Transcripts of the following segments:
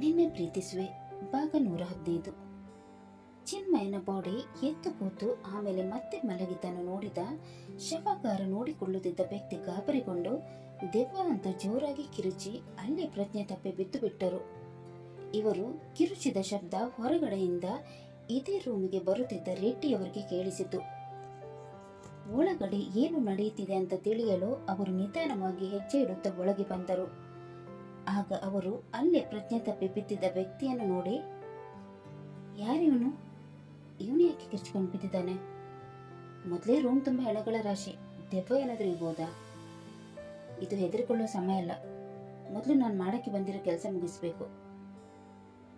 ನಿನ್ನೆ ಪ್ರೀತಿಸುವೆ ಭಾಗ 115. ಚಿನ್ಮಯನ ಬಾಡಿ ಎದ್ದು ಕೂತು ಆಮೇಲೆ ಮತ್ತೆ ಮಲಗಿದ್ದನ್ನು ನೋಡಿದ ಶವಗಾರ ನೋಡಿಕೊಳ್ಳುತ್ತಿದ್ದ ವ್ಯಕ್ತಿ ಗಾಬರಿಗೊಂಡು ದೆವ್ವ ಅಂತ ಜೋರಾಗಿ ಕಿರುಚಿ ಅಲ್ಲಿ ಪ್ರಜ್ಞೆ ತಪ್ಪಿ ಬಿದ್ದು ಬಿಟ್ಟರು. ಇವರು ಕಿರುಚಿದ ಶಬ್ದ ಹೊರಗಡೆಯಿಂದ ಇದೇ ರೂಮಿಗೆ ಬರುತ್ತಿದ್ದ ರೆಡ್ಡಿಯವರಿಗೆ ಕೇಳಿಸಿತು. ಒಳಗಡೆ ಏನು ನಡೆಯುತ್ತಿದೆ ಅಂತ ತಿಳಿಯಲು ಅವರು ನಿಧಾನವಾಗಿ ಹೆಜ್ಜೆ ಇಡುತ್ತಾ ಒಳಗೆ ಬಂದರು. ಆಗ ಅವರು ಅಲ್ಲೇ ಪ್ರಜ್ಞೆ ತಪ್ಪಿ ಬಿದ್ದಿದ್ದ ವ್ಯಕ್ತಿಯನ್ನು ನೋಡಿ, ಯಾರಿವನು? ಇವನು ಯಾಕೆ ಕಿರ್ಚ್ಕೊಂಡು ಬಿದ್ದಿದ್ದಾನೆ? ಮೊದಲೇ ರೂಮ್ ತುಂಬ ಹೆಣಗಳ ರಾಶಿ, ದೆವ್ವ ಏನಾದರೂ ಇರ್ಬೋದಾ? ಇದು ಹೆದರಿಕೊಳ್ಳೋ ಸಮಯ ಅಲ್ಲ, ಮೊದಲು ನಾನು ಮಾಡಕ್ಕೆ ಬಂದಿರೋ ಕೆಲಸ ಮುಗಿಸ್ಬೇಕು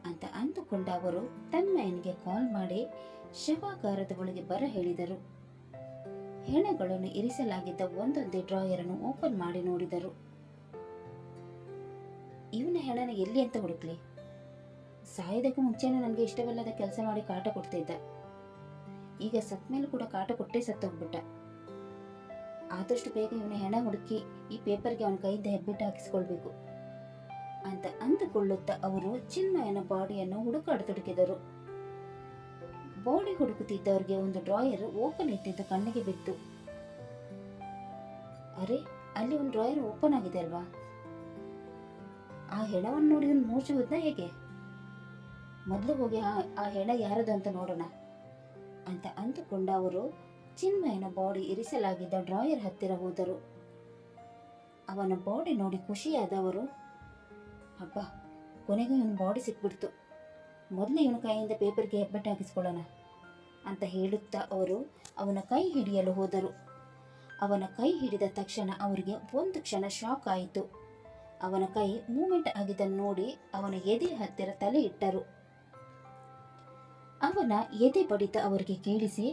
ಅಂತ ಅಂದುಕೊಂಡ ಅವರು ತನ್ಮಯನಿಗೆ ಕಾಲ್ ಮಾಡಿ ಶವಾಗಾರದ ಒಳಗೆ ಬರ ಹೇಳಿದರು. ಹೆಣಗಳನ್ನು ಇರಿಸಲಾಗಿದ್ದ ಒಂದೊಂದೇ ಡ್ರಾಯರ್ ಅನ್ನು ಓಪನ್ ಮಾಡಿ ನೋಡಿದರು. ಇವನ ಹೆಣನ ಎಲ್ಲಿ ಅಂತ ಹುಡುಕ್ಲಿ? ಸಾಯೋದಕ್ಕೂ ಮುಂಚೆನೂ ನನಗೆ ಇಷ್ಟವಿಲ್ಲದ ಕೆಲಸ ಮಾಡಿ ಕಾಟ ಕೊಡ್ತಿದ್ದ. ಈಗ ಸತ್ ಮೇಲೆ ಕೂಡ ಕಾಟ ಕೊಟ್ಟೇ ಸತ್ತೋಗ್ಬಿಟ್ಟ. ಆದಷ್ಟು ಬೇಗ ಇವನ ಹೆಣ ಹುಡುಕಿ ಈ ಪೇಪರ್ಗೆ ಅವನ ಕೈಯಿಂದ ಹೆಬ್ಬಿಟ್ಟು ಹಾಕಿಸ್ಕೊಳ್ಬೇಕು ಅಂತ ಅಂದುಕೊಳ್ಳುತ್ತಾ ಅವರು ಚಿನ್ಮಯನ ಬಾಡಿಯನ್ನು ಹುಡುಕಾಡತೊಡಗಿದರು. ಬಾಡಿ ಹುಡುಕುತ್ತಿದ್ದವರಿಗೆ ಒಂದು ಡ್ರಾಯರ್ ಓಪನ್ ಇಟ್ಟಿದ್ದು ಕಣ್ಣಿಗೆ ಬಿತ್ತು. ಅರೆ, ಅಲ್ಲಿ ಒಂದು ಡ್ರಾಯರ್ ಓಪನ್ ಆಗಿದೆ ಅಲ್ವಾ? ಆ ಹೆಣವನ್ನು ನೋಡಿ ಒಂದು ಮೂರ್ಛೆ ಹೋದ್ನ ಹೇಗೆ? ಮೊದಲು ಹೋಗಿ ಆ ಹೆಣ ಯಾರದು ಅಂತ ನೋಡೋಣ ಅಂತ ಅಂದುಕೊಂಡ ಅವರು ಚಿನ್ಮಯನ ಬಾಡಿ ಇರಿಸಲಾಗಿದ್ದ ಡ್ರಾಯರ್ ಹತ್ತಿರ ಹೋದರು. ಅವನ ಬಾಡಿ ನೋಡಿ ಖುಷಿಯಾದವರು, ಹಬ್ಬ, ಕೊನೆಗೂ ಇವನ ಬಾಡಿ ಸಿಕ್ಬಿಡ್ತು, ಮೊದಲು ಇವನ ಕೈಯಿಂದ ಪೇಪರ್ಗೆ ಹೆಬ್ಬೆಟ್ಟು ಹಾಕಿಸ್ಕೊಳ್ಳೋಣ ಅಂತ ಹೇಳುತ್ತಾ ಅವರು ಅವನ ಕೈ ಹಿಡಿಯಲು ಹೋದರು. ಅವನ ಕೈ ಹಿಡಿದ ತಕ್ಷಣ ಅವರಿಗೆ ಒಂದು ಕ್ಷಣ ಶಾಕ್ ಆಯಿತು. ಅವನ ಕೈ ಮೂಮೆಂಟ್ ಆಗಿದ್ದನ್ನು ನೋಡಿ ಅವನ ಎದೆ ಹತ್ತಿರ ತಲೆ ಇಟ್ಟರು. ಅವನ ಎದೆ ಬಡಿತ ಅವರಿಗೆ ಕೇಳಿಸಿ,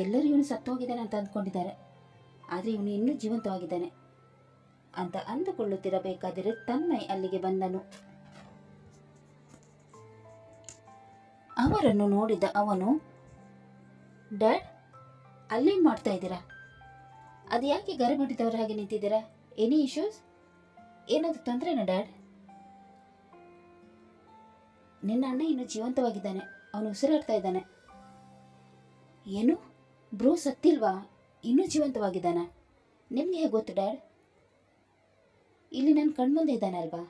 ಎಲ್ಲರೂ ಇವನು ಸತ್ತೋಗಿದ್ದಾನೆ ಅಂತ ಅಂದ್ಕೊಂಡಿದ್ದಾರೆ, ಆದರೆ ಇವನು ಇನ್ನೂ ಜೀವಂತವಾಗಿದ್ದಾನೆ ಅಂತ ಅಂದುಕೊಳ್ಳುತ್ತಿರಬೇಕಾದರೆ ತನ್ಮಯ್ ಅಲ್ಲಿಗೆ ಬಂದನು. ಅವರನ್ನು ನೋಡಿದ ಅವನು, ಡ್ಯಾಡ್, ಅಲ್ಲೇನು ಮಾಡ್ತಾ ಇದ್ದೀರಾ? ಅದು ಯಾಕೆ ಗರಬಿಟ್ಟಿದವರ ಹಾಗೆ ನಿಂತಿದ್ದೀರಾ? Any issues? ಏನಾದರೂ ತೊಂದರೆನಾ ಡ್ಯಾಡ್? ನಿನ್ನ ಅಣ್ಣ ಇನ್ನೂ ಜೀವಂತವಾಗಿದ್ದಾನೆ, ಅವನು ಉಸಿರಾಡ್ತಾ ಇದ್ದಾನೆ. ಏನು, ಬ್ರೋ ಸತ್ತಿಲ್ವಾ? ಇನ್ನೂ ಜೀವಂತವಾಗಿದ್ದಾನ? ನಿಮಗೆ ಹೇಗೆ ಗೊತ್ತು ಡ್ಯಾಡ್? ಇಲ್ಲಿ ನನ್ನ ಕಣ್ಮುಂದೆ ಇದ್ದಾನಲ್ವಾ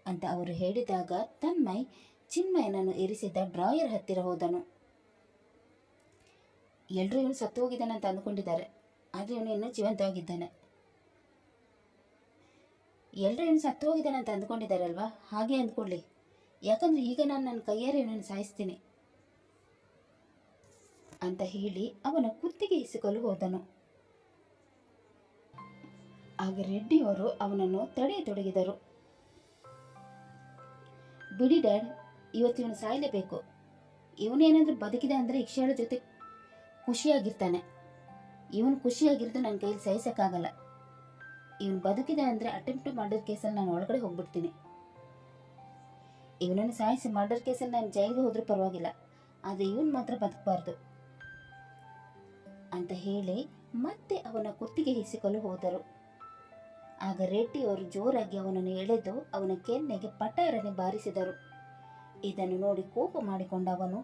ಅಂತ ಅವರು ಹೇಳಿದಾಗ ತನ್ಮಯ್ ಚಿನ್ಮಯನನ್ನು ಇರಿಸಿದ್ದ ಡ್ರಾಯರ್ ಹತ್ತಿರ ಹೋದನು. ಎಲ್ಲರೂ ಇವನು ಸತ್ತು ಹೋಗಿದ್ದಾನೆ ಅಂತ ಅಂದ್ಕೊಂಡಿದ್ದಾರೆ, ಆದರೆ ಇವನು ಇನ್ನೂ ಜೀವಂತವಾಗಿದ್ದಾನೆ. ಎಲ್ಲರೂ ಇವನು ಸತ್ತು ಹೋಗಿದ್ದಾನೆ ಅಂತ ಅಂದ್ಕೊಂಡಿದ್ದಾರಲ್ವಾ? ಹಾಗೆ ಅಂದ್ಕೊಳ್ಳಿ, ಯಾಕಂದರೆ ಈಗ ನಾನು ನನ್ನ ಕೈಯಾರೆ ಇವನನ್ನು ಸಾಯಿಸ್ತೀನಿ ಅಂತ ಹೇಳಿ ಅವನ ಕುತ್ತಿಗೆ ಇಸಿಕಲು ಹೋದನು. ಆಗ ರೆಡ್ಡಿಯವರು ಅವನನ್ನು ತಡೆಯತೊಡಗಿದರು. ಬಿಡಿ ಡ್ಯಾಡ್, ಇವತ್ತು ಇವನು ಸಾಯಲೇಬೇಕು. ಇವನೇನಾದರೂ ಬದುಕಿದ ಅಂದರೆ ಇಕ್ಷಾಳ ಜೊತೆ ಖುಷಿಯಾಗಿರ್ತಾನೆ. ಇವನು ಖುಷಿಯಾಗಿರೋದು ನನ್ನ ಕೈಯಲ್ಲಿ ಸಹಿಸೋಕ್ಕಾಗಲ್ಲ. ಇವನು ಬದುಕಿದ ಅಂದರೆ ಅಟೆಂಪ್ಟ್ ಮರ್ಡರ್ ಕೇಸಲ್ಲಿ ನಾನು ಒಳಗಡೆ ಹೋಗ್ಬಿಡ್ತೀನಿ. ಇವನನ್ನು ಸಾಯಿಸಿ ಮರ್ಡರ್ ಕೇಸಲ್ಲಿ ನಾನು ಜೈಲಿಗೆ ಹೋದ್ರೂ ಪರವಾಗಿಲ್ಲ, ಆದರೆ ಇವನು ಮಾತ್ರ ಬದುಕಬಾರ್ದು ಅಂತ ಹೇಳಿ ಮತ್ತೆ ಅವನ ಕುತ್ತಿಗೆ ಹಿಸಿಕಲು ಹೋದರು. ಆಗ ರೆಡ್ಡಿಯವರು ಜೋರಾಗಿ ಅವನನ್ನು ಎಳೆದು ಅವನ ಕೆನ್ನೆಗೆ ಪಟಾರನೆ ಬಾರಿಸಿದರು. ಇದನ್ನು ನೋಡಿ ಕೋಪ ಮಾಡಿಕೊಂಡ ಅವನು,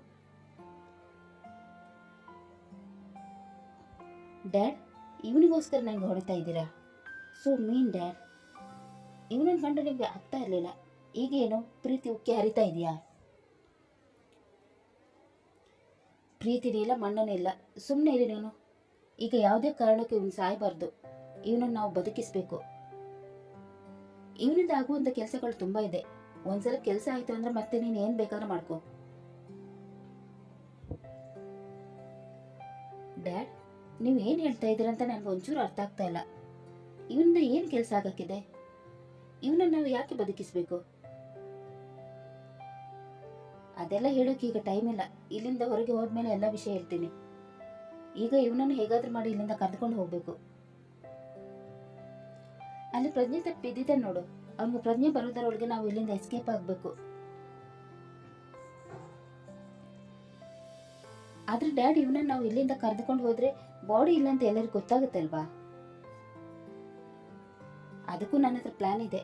ಡ್ಯಾಡ್, ಇವನಿಗೋಸ್ಕರ ನನಗೆ ಹೊಡಿತಾ ಇದ್ದೀರಾ? So mean dad. ಇವನನ್ನು ಕಂಡು ನಿಮಗೆ ಆಗ್ತಾ ಇರಲಿಲ್ಲ, ಈಗೇನು ಪ್ರೀತಿ ಉಕ್ಕಿ ಹರಿತಾ ಇದೆಯಾ? ಪ್ರೀತಿನೇ ಇಲ್ಲ, ಮಣ್ಣನೇ ಇಲ್ಲ, ಸುಮ್ಮನೆ ಇರಿ ನೀನು. ಈಗ ಯಾವುದೇ ಕಾರಣಕ್ಕೂ ಇವನು ಸಾಯಬಾರ್ದು, ಇವನನ್ನು ನಾವು ಬದುಕಿಸ್ಬೇಕು. ಇವನಿಂದ ಆಗುವಂಥ ಕೆಲಸಗಳು ತುಂಬ ಇದೆ. ಒಂದ್ಸಲ ಕೆಲಸ ಆಯಿತು ಅಂದರೆ ಮತ್ತೆ ನೀನು ಏನು ಬೇಕಾದ್ರೂ ಮಾಡ್ಕೋ. ಡ್ಯಾಡ್, ನೀವು ಏನು ಹೇಳ್ತಾ ಇದ್ದೀರ ಅಂತ ನನಗೆ ಒಂಚೂರು ಅರ್ಥ ಆಗ್ತಾ ಇಲ್ಲ. ಇವನಿಂದ ಏನು ಕೆಲಸ ಆಗಕ್ಕಿದೆ? ಇವನನ್ನು ನಾವು ಯಾಕೆ ಬದುಕಿಸ್ಬೇಕು? ಅದೆಲ್ಲ ಹೇಳೋಕೆ ಈಗ ಟೈಮ್ ಇಲ್ಲ. ಇಲ್ಲಿಂದ ಹೊರಗೆ ಹೋದ್ಮೇಲೆ ಎಲ್ಲ ವಿಷಯ ಹೇಳ್ತೀನಿ. ಈಗ ಇವನನ್ನು ಹೇಗಾದ್ರೂ ಮಾಡಿ ಇಲ್ಲಿಂದ ಕರೆದುಕೊಂಡು ಹೋಗಬೇಕು. ಅಲ್ಲಿ ಪ್ರಜ್ಞೆ ತಪ್ಪಿ ಬಿದ್ದಿದ್ದ ನೋಡು, ಅವನಿಗೆ ಪ್ರಜ್ಞೆ ಬರೋದರೊಳಗೆ ನಾವು ಇಲ್ಲಿಂದ ಎಸ್ಕೇಪ್ ಆಗಬೇಕು. ಆದ್ರೆ ಡ್ಯಾಡ್, ಇವನನ್ನು ನಾವು ಇಲ್ಲಿಂದ ಕರೆದುಕೊಂಡು ಹೋದ್ರೆ ಬಾಡಿ ಇಲ್ಲ ಅಂತ ಎಲ್ಲರಿಗೂ ಗೊತ್ತಾಗುತ್ತಲ್ವಾ? ಅದಕ್ಕೂ ನನ್ನ ಹತ್ರ ಪ್ಲಾನ್ ಇದೆ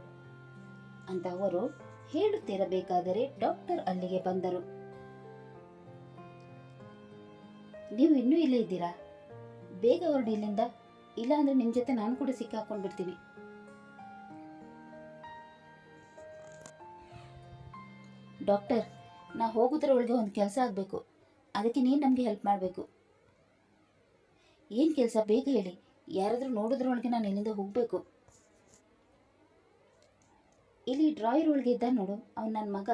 ಅಂತ ಅವರು ಹೇಳುತ್ತಿರಬೇಕಾದರೆ ಡಾಕ್ಟರ್ ಅಲ್ಲಿಗೆ ಬಂದರು. ನೀವು ಇನ್ನೂ ಇಲ್ಲೇ ಇದ್ದೀರಾ? ಬೇಗ ಹೊರಡಿ ಇಲ್ಲಿಂದ, ಇಲ್ಲ ಅಂದ್ರೆ ನಿಮ್ ಜೊತೆ ನಾನು ಕೂಡ ಸಿಕ್ಕಾಕೊಂಡ್ಬಿಡ್ತೀನಿ. ಡಾಕ್ಟರ್, ನಾ ಹೋಗೋದ್ರೊಳಗೆ ಒಂದು ಕೆಲಸ ಆಗಬೇಕು, ಅದಕ್ಕೆ ನೀನು ನಮಗೆ ಹೆಲ್ಪ್ ಮಾಡಬೇಕು. ಏನು ಕೆಲಸ? ಬೇಗ ಹೇಳಿ. ಯಾರಾದರೂ ನೋಡೋದ್ರೊಳಗೆ ನಾನು ಇಲ್ಲಿಂದ ಹೋಗಬೇಕು. ಇಲ್ಲಿ ಡ್ರಾಯರ್ ಒಳಗೆ ಇದ್ದ ನೋಡು, ಅವ್ನು ನನ್ನ ಮಗ.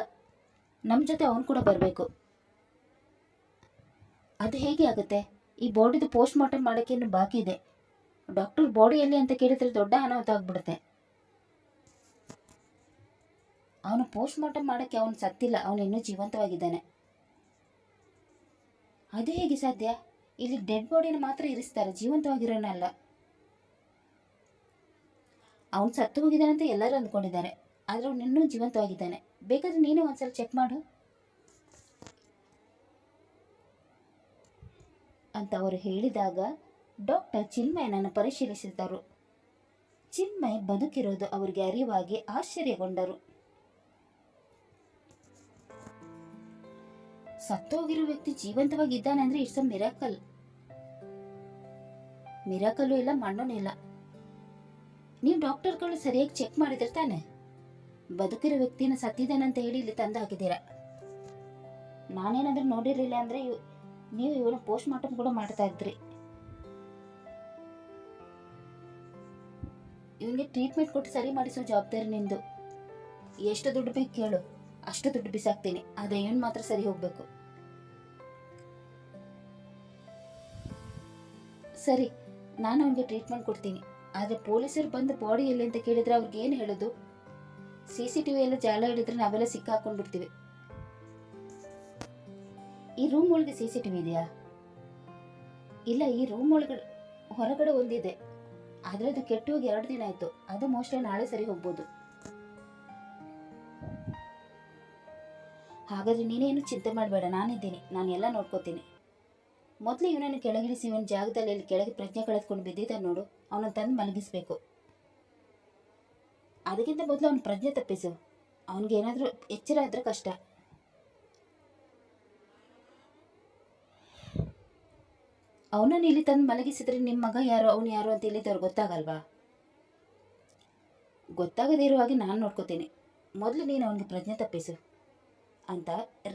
ನಮ್ಮ ಜೊತೆ ಅವನು ಕೂಡ ಬರಬೇಕು. ಅದು ಹೇಗೆ ಆಗುತ್ತೆ? ಈ ಬಾಡಿದು ಪೋಸ್ಟ್ ಮಾರ್ಟಮ್ ಮಾಡೋಕ್ಕೆ ಇನ್ನು ಬಾಕಿ ಇದೆ. ಡಾಕ್ಟರ್ ಬಾಡಿ ಎಲ್ಲಿ ಅಂತ ಕೇಳಿದ್ರೆ ದೊಡ್ಡ ಅನಾಹುತ ಆಗ್ಬಿಡುತ್ತೆ. ಅವನು ಪೋಸ್ಟ್ ಮಾರ್ಟಮ್ ಮಾಡೋಕ್ಕೆ ಅವನು ಸತ್ತಿಲ್ಲ, ಅವನು ಇನ್ನೂ ಜೀವಂತವಾಗಿದ್ದಾನೆ. ಅದು ಹೇಗೆ ಸಾಧ್ಯ? ಇಲ್ಲಿ ಡೆಡ್ ಬಾಡಿನ ಮಾತ್ರ ಇರಿಸ್ತಾರೆ, ಜೀವಂತವಾಗಿರೋನಲ್ಲ. ಅವನು ಸತ್ತು ಹೋಗಿದ್ದಾನೆ ಅಂತ ಎಲ್ಲರೂ ಅಂದ್ಕೊಂಡಿದ್ದಾರೆ, ಆದರೆ ಅವನು ಇನ್ನೂ ಜೀವಂತವಾಗಿದ್ದಾನೆ. ಬೇಕಾದ್ರೆ ನೀನೇ ಒಂದ್ಸಲ ಚೆಕ್ ಮಾಡು ಅಂತ ಅವರು ಹೇಳಿದಾಗ ಡಾಕ್ಟರ್ ಚಿನ್ಮಯನನ್ನು ಪರಿಶೀಲಿಸಿದರು. ಚಿನ್ಮಯ್ ಬದುಕಿರೋದು ಅವರಿಗೆ ಅರಿವಾಗಿ ಆಶ್ಚರ್ಯಗೊಂಡರು. ಸತ್ತೋಗಿರೋ ವ್ಯಕ್ತಿ ಜೀವಂತವಾಗಿದ್ದಾನೆ ಅಂದ್ರೆ ಇಟ್ಸ್ ಅ ಮಿರಾಕಲ್. ಮಿರಾಕಲ್ಲು ಇಲ್ಲ, ಮಣ್ಣೂ ಇಲ್ಲ. ನೀವು ಡಾಕ್ಟರ್ಗಳು ಸರಿಯಾಗಿ ಚೆಕ್ ಮಾಡಿದ್ರೆ ತಾನೆ ಬದುಕಿರೋ ವ್ಯಕ್ತಿನ ಸತ್ತಿದ್ದಾನಂತ ಹೇಳಿ ಇಲ್ಲಿ ತಂದು ಹಾಕಿದ್ದೀರಾ. ನಾನೇನಾದ್ರೂ ನೋಡಿರಲಿಲ್ಲ ಅಂದ್ರೆ ನೀವು ಇವನ ಪೋಸ್ಟ್ ಮಾರ್ಟಮ್ ಕೂಡ ಮಾಡ್ತಾ ಇದ್ರಿ. ಇವನಿಗೆ ಟ್ರೀಟ್ಮೆಂಟ್ ಕೊಟ್ಟು ಸರಿ ಮಾಡಿಸೋ ಜವಾಬ್ದಾರಿ ನಿಂದು. ಎಷ್ಟು ದುಡ್ಡು ಬೇಕು ಕೇಳು, ಅಷ್ಟು ದುಡ್ಡು ಬಿಸಾಕ್ತೀನಿ, ಆದ್ರೆ ಇವನ್ ಮಾತ್ರ ಸರಿ ಹೋಗ್ಬೇಕು. ಸರಿ, ನಾನು ಅವನಿಗೆ ಟ್ರೀಟ್ಮೆಂಟ್ ಕೊಡ್ತೀನಿ, ಆದ್ರೆ ಪೊಲೀಸರು ಬಂದು ಬಾಡಿ ಎಲ್ಲಿ ಅಂತ ಕೇಳಿದ್ರೆ ಅವ್ರಿಗೆ ಏನು ಹೇಳೋದು? CCTV ಎಲ್ಲ ಜಾಲ ಹಿಡಿದ್ರೆ ನಾವೆಲ್ಲ ಸಿಕ್ಕಾಕೊಂಡ್ಬಿಡ್ತೀವಿ. ಈ ರೂಮ್ ಒಳಗೆ CCTV ಇದೆಯಾ? ಇಲ್ಲ, ಈ ರೂಮ್ ಒಳಗಡೆ ಹೊರಗಡೆ ಒಂದಿದೆ, ಆದ್ರೆ ಅದು ಕೆಟ್ಟು ಹೋಗಿ 2 ದಿನ ಆಯ್ತು. ಅದು ಮೋಸ್ಟ್ಲಿ ನಾಳೆ ಸರಿ ಹೋಗ್ಬೋದು. ಹಾಗಾದ್ರೆ ನೀನೇನು ಚಿಂತೆ ಮಾಡಬೇಡ, ನಾನಿದ್ದೀನಿ, ನಾನು ಎಲ್ಲ ನೋಡ್ಕೋತೀನಿ. ಮೊದಲು ಇವನನ್ನು ಕೆಳಗಿಳಿಸಿ, ಇವನ ಜಾಗದಲ್ಲಿ ಇಲ್ಲಿ ಕೆಳಗೆ ಪ್ರಜ್ಞೆ ಕಳೆದುಕೊಂಡು ಬಿದ್ದಿದ್ದ ನೋಡು, ಅವನನ್ನು ತಂದು ಮಲಗಿಸ್ಬೇಕು. ಅದಕ್ಕಿಂತ ಮೊದಲು ಅವನ ಪ್ರಜ್ಞೆ ತಪ್ಪಿಸು. ಅವನಿಗೆ ಏನಾದರೂ ಎಚ್ಚರ ಆದ್ರೆ ಕಷ್ಟ. ಅವನನ್ನು ಇಲ್ಲಿ ತಂದು ಮಲಗಿಸಿದ್ರೆ ನಿಮ್ಮ ಮಗ ಯಾರೋ ಅವನು ಯಾರೋ ಅಂತ ಇಲ್ಲಿದ್ದವ್ರು ಗೊತ್ತಾಗಲ್ವಾ? ಗೊತ್ತಾಗದೇ ಇರೋ ಹಾಗೆ ನಾನು ನೋಡ್ಕೋತೀನಿ. ಮೊದಲು ನೀನು ಅವನಿಗೆ ಪ್ರಜ್ಞೆ ತಪ್ಪಿಸು ಅಂತ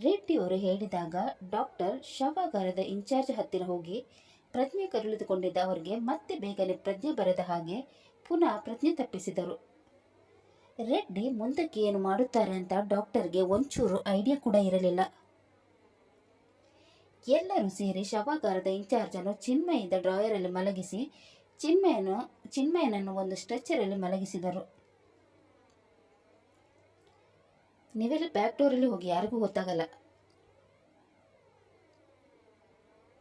ರೆಡ್ಡಿ ಅವರು ಹೇಳಿದಾಗ ಡಾಕ್ಟರ್ ಶವಾಗಾರದ ಇನ್ಚಾರ್ಜ್ ಹತ್ತಿರ ಹೋಗಿ ಪ್ರಜ್ಞೆ ಕರುಳಿದುಕೊಂಡಿದ್ದ ಅವರಿಗೆ ಮತ್ತೆ ಬೇಗನೆ ಪ್ರಜ್ಞೆ ಬರದ ಹಾಗೆ ಪುನಃ ಪ್ರಜ್ಞೆ ತಪ್ಪಿಸಿದರು. ರೆಡ್ಡಿ ಮುಂದಕ್ಕೆ ಏನು ಮಾಡುತ್ತಾರೆ ಅಂತ ಡಾಕ್ಟರ್ಗೆ ಒಂಚೂರು ಐಡಿಯಾ ಕೂಡ ಇರಲಿಲ್ಲ. ಎಲ್ಲರೂ ಸೇರಿ ಶವಾಗಾರದ ಇನ್ಚಾರ್ಜನ್ನು ಚಿನ್ಮಯಿಂದ ಡ್ರಾಯರಲ್ಲಿ ಮಲಗಿಸಿ ಚಿನ್ಮಯನನ್ನು ಒಂದು ಸ್ಟ್ರೆಚರಲ್ಲಿ ಮಲಗಿಸಿದರು. ನೀವೆಲ್ಲ ಬ್ಯಾಕ್ ಡೋರಲ್ಲಿ ಹೋಗಿ, ಯಾರಿಗೂ ಗೊತ್ತಾಗಲ್ಲ.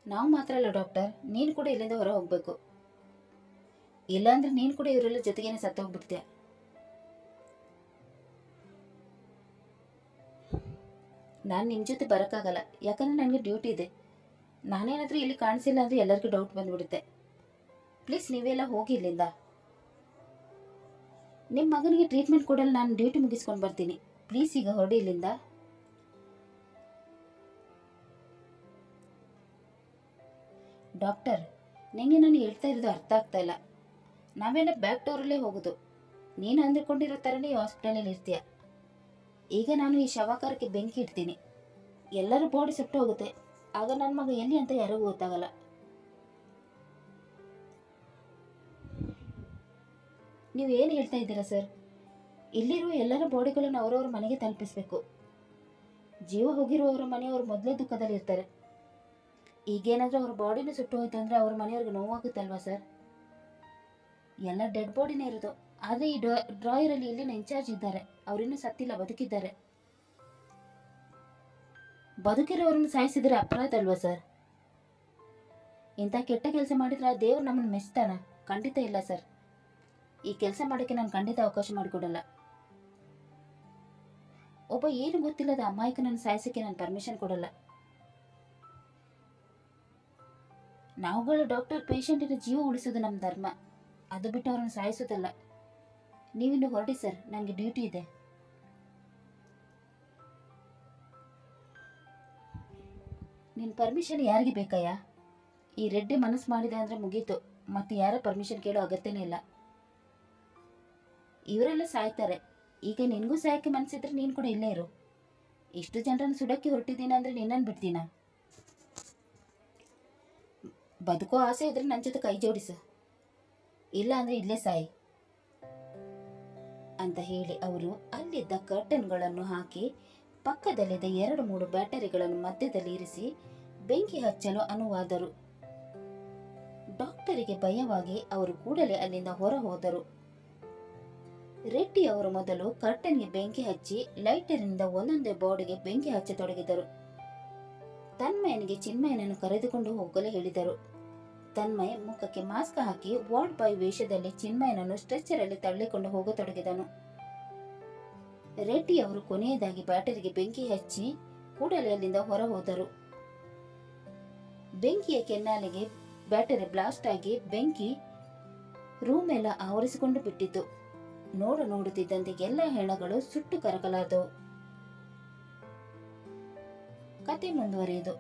ನಾವು ಮಾತ್ರ ಅಲ್ಲ ಡಾಕ್ಟರ್, ನೀನು ಕೂಡ ಇಲ್ಲಿಂದ ಹೊರ ಹೋಗ್ಬೇಕು. ಇಲ್ಲಾಂದ್ರೆ ನೀನು ಕೂಡ ಇವರೆಲ್ಲ ಜೊತೆಗೇನೆ ಸತ್ತೋಗ್ಬಿಡ್ತೀಯ. ನಾನು ನಿಮ್ಮ ಜೊತೆ ಬರೋಕ್ಕಾಗಲ್ಲ, ಯಾಕಂದ್ರೆ ನನಗೆ ಡ್ಯೂಟಿ ಇದೆ. ನಾನೇನಾದರೂ ಇಲ್ಲಿ ಕಾಣಿಸಿಲ್ಲ ಅಂದರೆ ಎಲ್ಲರಿಗೂ ಡೌಟ್ ಬಂದ್ಬಿಡುತ್ತೆ. ಪ್ಲೀಸ್ ನೀವೆಲ್ಲ ಹೋಗಿ ಇಲ್ಲಿಂದ. ನಿಮ್ಮ ಮಗನಿಗೆ ಟ್ರೀಟ್ಮೆಂಟ್ ಕೊಡಲು ನಾನು ಡ್ಯೂಟಿ ಮುಗಿಸ್ಕೊಂಡು ಬರ್ತೀನಿ. ಪ್ಲೀಸ್ ಈಗ ಹೊರಡಿ ಇಲ್ಲಿಂದ. ಡಾಕ್ಟರ್, ನಿಮಗೆ ನಾನು ಹೇಳ್ತಾ ಇರೋದು ಅರ್ಥ ಆಗ್ತಾ ಇಲ್ಲ. ನಾವೆಲ್ಲ ಬ್ಯಾಕ್ ಡೋರಲ್ಲೇ ಹೋಗೋದು. ನೀನು ಅಂದ್ಕೊಂಡಿರೋ ಥರನೇ ಈ ಹಾಸ್ಪಿಟಲಲ್ಲಿ ಇರ್ತೀಯ. ಈಗ ನಾನು ಈ ಶವಾಕಾರಕ್ಕೆ ಬೆಂಕಿ ಇಡ್ತೀನಿ, ಎಲ್ಲರೂ ಬಾಡಿ ಸುಟ್ಟು ಹೋಗುತ್ತೆ. ಆಗ ನನ್ನ ಮಗ ಎಲ್ಲಿ ಅಂತ ಯಾರಿಗೂ ಗೊತ್ತಾಗಲ್ಲ. ನೀವು ಏನು ಹೇಳ್ತಾ ಇದ್ದೀರಾ ಸರ್? ಇಲ್ಲಿರುವ ಎಲ್ಲರ ಬಾಡಿಗಳನ್ನು ಅವರವ್ರ ಮನೆಗೆ ತಲುಪಿಸಬೇಕು. ಜೀವ ಹೋಗಿರುವವರ ಮನೆಯವರು ಮೊದಲೇ ದುಃಖದಲ್ಲಿ ಇರ್ತಾರೆ. ಈಗೇನಾದರೂ ಅವ್ರ ಬಾಡಿನ ಸುಟ್ಟು ಹೋಯ್ತು ಅಂದರೆ ಅವ್ರ ಮನೆಯವ್ರಿಗೆ ನೋವಾಗುತ್ತಲ್ವಾ ಸರ್? ಎಲ್ಲ ಡೆಡ್ ಬಾಡಿನೇ ಇರೋದು. ಆದರೆ ಈ ಡ್ರಾಯರಲ್ಲಿ ಇಲ್ಲಿನ ಇನ್ಚಾರ್ಜ್ ಇದ್ದಾರೆ, ಅವರಿನ್ನೂ ಸತ್ತಿಲ್ಲ, ಬದುಕಿದ್ದಾರೆ. ಬದುಕಿರೋರನ್ನು ಸಾಯಿಸಿದರೆ ಅಪರಾಧ ಅಲ್ವಾ ಸರ್? ಇಂಥ ಕೆಟ್ಟ ಕೆಲಸ ಮಾಡಿದ್ರೆ ಆ ದೇವ್ರು ನಮ್ಮನ್ನು ಮೆಚ್ತಾನ? ಖಂಡಿತ ಇಲ್ಲ ಸರ್. ಈ ಕೆಲಸ ಮಾಡೋಕ್ಕೆ ನಾನು ಖಂಡಿತ ಅವಕಾಶ ಮಾಡಿಕೊಡಲ್ಲ. ಒಬ್ಬ ಏನು ಗೊತ್ತಿಲ್ಲದ ಅಮಾಯಕನನ್ನು ಸಾಯಿಸೋಕ್ಕೆ ನಾನು ಪರ್ಮಿಷನ್ ಕೊಡಲ್ಲ. ನಾವುಗಳು ಡಾಕ್ಟರ್ ಪೇಷಂಟಿನ ಜೀವ ಉಳಿಸೋದು ನಮ್ಮ ಧರ್ಮ, ಅದು ಬಿಟ್ಟು ಅವ್ರನ್ನ ಸಾಯಿಸೋದಲ್ಲ. ನೀವಿನ್ನು ಹೊರಡಿ ಸರ್, ನನಗೆ ಡ್ಯೂಟಿ ಇದೆ. ನಿನ್ನ ಪರ್ಮಿಷನ್ ಯಾರಿಗೆ ಬೇಕಯ್ಯ? ಈ ರೆಡ್ಡಿ ಮನಸ್ಸು ಮಾಡಿದೆ ಅಂದರೆ ಮುಗೀತು, ಮತ್ತು ಯಾರ ಪರ್ಮಿಷನ್ ಕೇಳೋ ಅಗತ್ಯನೇ ಇಲ್ಲ. ಇವರೆಲ್ಲ ಸಾಯ್ತಾರೆ, ಈಗ ನಿನಗೂ ಸಾಯಕ್ಕೆ ಮನಸ್ಸಿದ್ರೆ ನೀನು ಕೂಡ ಇಲ್ಲೇ ಇರು. ಇಷ್ಟು ಜನರನ್ನು ಸುಡಕ್ಕೆ ಹೊರಟಿದ್ದೀನ ಅಂದರೆ ನಿನ್ನನ್ನು ಬಿಡ್ತೀನ? ಬದುಕೋ ಆಸೆ ಇದ್ರೆ ನನ್ನ ಜೊತೆ ಕೈ ಜೋಡಿಸು, ಇಲ್ಲ ಅಂದರೆ ಇಲ್ಲೇ ಸಾಯಿ ಅಂತ ಹೇಳಿ ಅವರು ಅಲ್ಲಿದ್ದ ಕರ್ಟನ್ಗಳನ್ನು ಹಾಕಿ ಪಕ್ಕದಲ್ಲಿದ್ದ 2-3 ಬ್ಯಾಟರಿಗಳನ್ನು ಮಧ್ಯದಲ್ಲಿ ಇರಿಸಿ ಬೆಂಕಿ ಹಚ್ಚಲು ಅನುವಾದರು. ಡಾಕ್ಟರಿಗೆ ಭಯವಾಗಿ ಅವರು ಕೂಡಲೇ ಅಲ್ಲಿಂದ ಹೊರ ಹೋದರು. ರೆಡ್ಡಿ ಅವರು ಮೊದಲು ಕರ್ಟನ್ಗೆ ಬೆಂಕಿ ಹಚ್ಚಿ ಲೈಟರ್ನಿಂದ ಒಂದೊಂದೇ ಬಾಡಿಗೆ ಬೆಂಕಿ ಹಚ್ಚತೊಡಗಿದರು. ತನ್ಮಯನಿಗೆ ಚಿನ್ಮಯನನ್ನು ಕರೆದುಕೊಂಡು ಹೋಗಲು ಹೇಳಿದರು. ತನ್ಮಯ್ ಮುಖಕ್ಕೆ ಮಾಸ್ಕ್ ಹಾಕಿ ವಾರ್ಡ್ ಬಾಯ್ ವೇಷದಲ್ಲಿ ಚಿನ್ಮಯನನ್ನು ಸ್ಟ್ರೆಚರಲ್ಲಿ ತಳ್ಳಿಕೊಂಡು ಹೋಗತೊಡಗಿದನು. ರೆಡ್ಡಿ ಅವರು ಕೊನೆಯದಾಗಿ ಬ್ಯಾಟರಿಗೆ ಬೆಂಕಿ ಹಚ್ಚಿ ಕೂಡಲೇ ಅಲ್ಲಿಂದ ಹೊರ ಹೋದರು. ಬೆಂಕಿಯ ಕೆನ್ನಾಲಿಗೆ ಬ್ಯಾಟರಿ ಬ್ಲಾಸ್ಟ್ ಆಗಿ ಬೆಂಕಿ ರೂಮ್ ಎಲ್ಲ ಆವರಿಸಿಕೊಂಡು ಬಿಟ್ಟಿತು. ನೋಡುತ್ತಿದ್ದಂತೆ ಎಲ್ಲ ಹೆಣಗಳು ಸುಟ್ಟು ಕರಕಲಾದವು. ಕತೆ ಮುಂದುವರಿಯಿತು.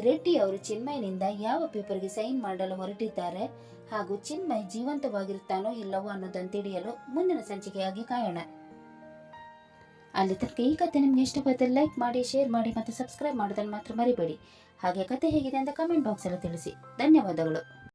ರೆಡ್ಡಿ ಅವರು ಚಿನ್ಮಯನಿಂದ ಯಾವ ಪೇಪರ್ಗೆ ಸೈನ್ ಮಾಡಲು ಹೊರಟಿದ್ದಾರೆ ಹಾಗೂ ಚಿನ್ಮಯ್ ಜೀವಂತವಾಗಿರುತ್ತಾನೋ ಇಲ್ಲವೋ ಅನ್ನೋದನ್ನು ತಿಳಿಯಲು ಮುಂದಿನ ಸಂಚಿಕೆಯಾಗಿ ಕಾಯೋಣ. ಅಲ್ಲಿ ತನಕ ಈ ಕತೆ ನಿಮ್ಗೆ ಇಷ್ಟವಾದರೆ ಲೈಕ್ ಮಾಡಿ, ಶೇರ್ ಮಾಡಿ ಮತ್ತು ಸಬ್ಸ್ಕ್ರೈಬ್ ಮಾಡೋದನ್ನು ಮಾತ್ರ ಮರಿಬೇಡಿ. ಹಾಗೆ ಕತೆ ಹೇಗಿದೆ ಅಂತ ಕಮೆಂಟ್ ಬಾಕ್ಸಲ್ಲಿ ತಿಳಿಸಿ. ಧನ್ಯವಾದಗಳು.